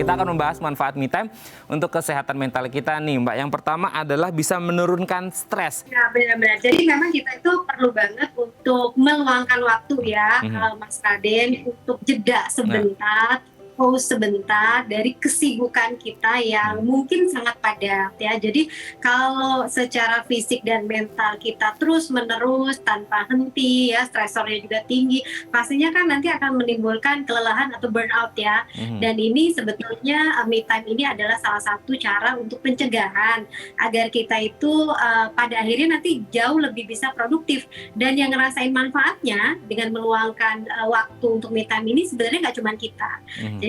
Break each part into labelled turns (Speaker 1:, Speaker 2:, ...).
Speaker 1: Kita akan membahas manfaat me time untuk kesehatan mental kita nih, Mbak. Yang pertama adalah bisa menurunkan stres.
Speaker 2: Ya, benar-benar. Jadi memang kita itu perlu banget untuk meluangkan waktu ya, Mas Raden, untuk jeda sebentar, pause sebentar dari kesibukan kita yang mungkin sangat padat ya. Jadi kalau secara fisik dan mental kita terus-menerus tanpa henti ya, stresornya juga tinggi, pastinya kan nanti akan menimbulkan kelelahan atau burnout ya. Dan ini sebetulnya me time ini adalah salah satu cara untuk pencegahan agar kita itu pada akhirnya nanti jauh lebih bisa produktif. Dan yang ngerasain manfaatnya dengan meluangkan waktu untuk me time ini sebenarnya nggak cuma kita.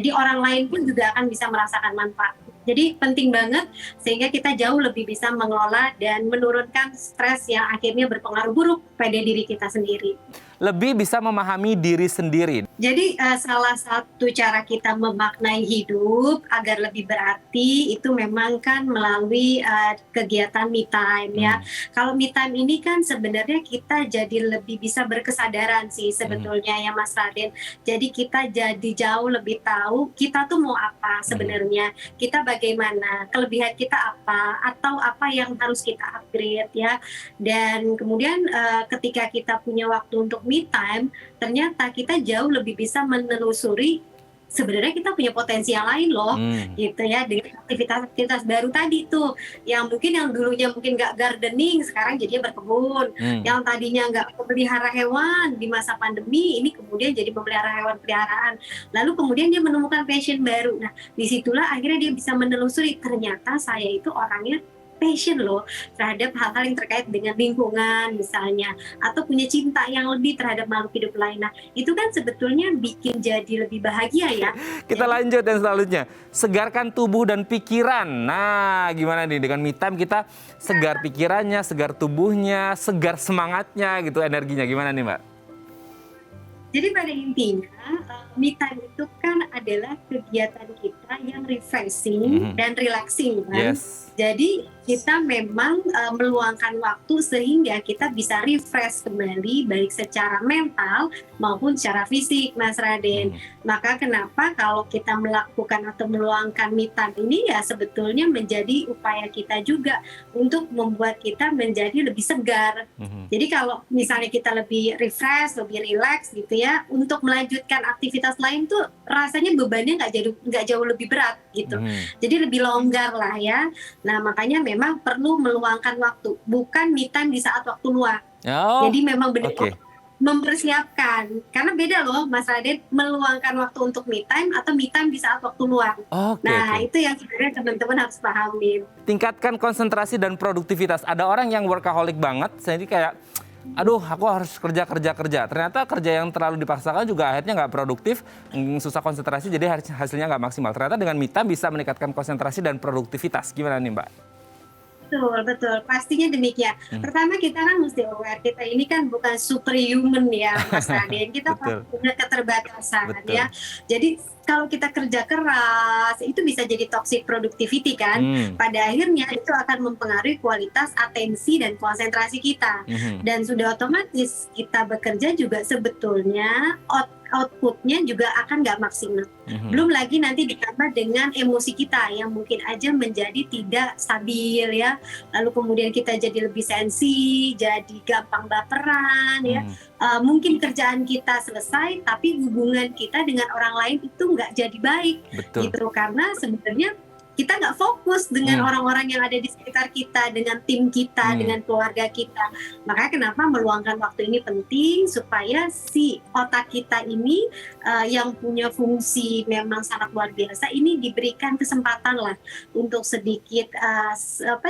Speaker 2: Jadi orang lain pun juga akan bisa merasakan manfaat. Jadi penting banget sehingga kita jauh lebih bisa mengelola dan menurunkan stres yang akhirnya berpengaruh buruk pada diri kita sendiri.
Speaker 1: Lebih bisa memahami diri sendiri.
Speaker 2: Jadi salah satu cara kita memaknai hidup agar lebih berarti itu memang kan melalui kegiatan me time ya. Kalau me time ini kan sebenarnya kita jadi lebih bisa berkesadaran sih sebetulnya ya Mas Raden. Jadi kita jadi jauh lebih tahu kita tuh mau apa sebenarnya, kita bagaimana, kelebihan kita apa, atau apa yang harus kita upgrade ya. Dan kemudian ketika kita punya waktu untuk me time, ternyata kita jauh lebih bisa menelusuri sebenarnya kita punya potensi yang lain loh, gitu ya, dengan aktivitas-aktivitas baru tadi tuh, yang dulunya mungkin nggak gardening, sekarang jadinya berkebun, yang tadinya nggak memelihara hewan di masa pandemi, ini kemudian jadi memelihara hewan peliharaan, lalu kemudian dia menemukan passion baru. Nah, disitulah akhirnya dia bisa menelusuri, ternyata saya itu orangnya passion loh terhadap hal-hal yang terkait dengan lingkungan misalnya, atau punya cinta yang lebih terhadap makhluk hidup lain. Nah, itu kan sebetulnya bikin jadi lebih bahagia ya.
Speaker 1: Kita lanjut yang selanjutnya, segarkan tubuh dan pikiran. Nah, gimana nih dengan me time kita segar pikirannya, segar tubuhnya, segar semangatnya gitu, energinya gimana nih, Mbak?
Speaker 2: Jadi pada intinya me time itu kan adalah kegiatan kita yang refreshing dan relaxing kan. Jadi kita memang meluangkan waktu sehingga kita bisa refresh kembali baik secara mental maupun secara fisik, Mas Raden. Maka kenapa kalau kita melakukan atau meluangkan me time ini ya sebetulnya menjadi upaya kita juga untuk membuat kita menjadi lebih segar. Jadi kalau misalnya kita lebih refresh, lebih relax gitu ya, untuk melanjutkan aktivitas lain tuh rasanya bebannya nggak jauh lebih berat gitu. Jadi lebih longgar lah ya. Nah, makanya memang perlu meluangkan waktu, bukan me time di saat waktu luang. Jadi memang benar-benar mempersiapkan, karena beda loh Mas Raden, meluangkan waktu untuk me time atau me time di saat waktu luang. Itu yang sebenarnya teman-teman harus pahami.
Speaker 1: Tingkatkan konsentrasi dan produktivitas. Ada orang yang workaholic banget, jadi kayak aduh aku harus kerja. Ternyata kerja yang terlalu dipaksakan juga akhirnya nggak produktif, susah konsentrasi, jadi hasilnya nggak maksimal. Ternyata dengan me time bisa meningkatkan konsentrasi dan produktivitas. Gimana nih, Mbak?
Speaker 2: Betul, pastinya demikian. Pertama kita kan mesti aware, kita ini kan bukan superhuman ya Mas Raden, kita punya keterbatasan ya. Jadi kalau kita kerja keras, itu bisa jadi toxic productivity kan. Pada akhirnya itu akan mempengaruhi kualitas atensi dan konsentrasi kita. Dan sudah otomatis kita bekerja juga sebetulnya outputnya juga akan nggak maksimal. Belum lagi nanti ditambah dengan emosi kita yang mungkin aja menjadi tidak stabil ya. Lalu kemudian kita jadi lebih sensi, jadi gampang baperan ya. Mungkin kerjaan kita selesai, tapi hubungan kita dengan orang lain itu nggak jadi baik. Gitu, karena sebenarnya kita nggak fokus dengan orang-orang yang ada di sekitar kita, dengan tim kita, dengan keluarga kita. Makanya kenapa meluangkan waktu ini penting, supaya si otak kita ini yang punya fungsi memang sangat luar biasa, ini diberikan kesempatan lah untuk sedikit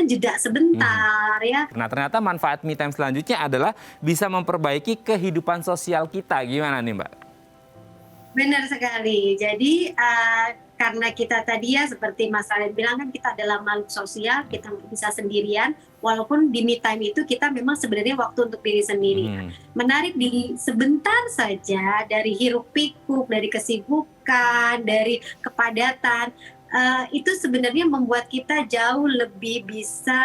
Speaker 2: jeda sebentar ya.
Speaker 1: Nah, ternyata manfaat me time selanjutnya adalah bisa memperbaiki kehidupan sosial kita. Gimana nih, Mbak?
Speaker 2: Benar sekali. Jadi karena kita tadi ya seperti Mas Raden bilang kan kita adalah makhluk sosial, kita nggak bisa sendirian. Walaupun di me time itu kita memang sebenarnya waktu untuk diri sendiri. Menarik diri sebentar saja dari hiruk pikuk, dari kesibukan, dari kepadatan. Itu sebenarnya membuat kita jauh lebih bisa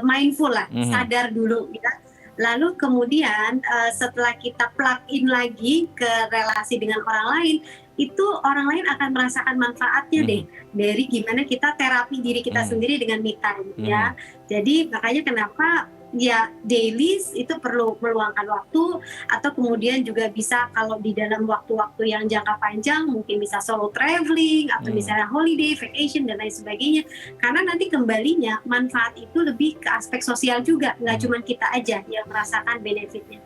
Speaker 2: mindful lah, sadar dulu ya. Lalu kemudian setelah kita plug in lagi ke relasi dengan orang lain, itu orang lain akan merasakan manfaatnya deh dari gimana kita terapi diri kita sendiri dengan me time ya. Jadi makanya kenapa ya daily itu perlu meluangkan waktu, atau kemudian juga bisa kalau di dalam waktu-waktu yang jangka panjang mungkin bisa solo traveling atau misalnya holiday, vacation dan lain sebagainya. Karena nanti kembalinya manfaat itu lebih ke aspek sosial juga, nggak cuma kita aja yang merasakan benefitnya.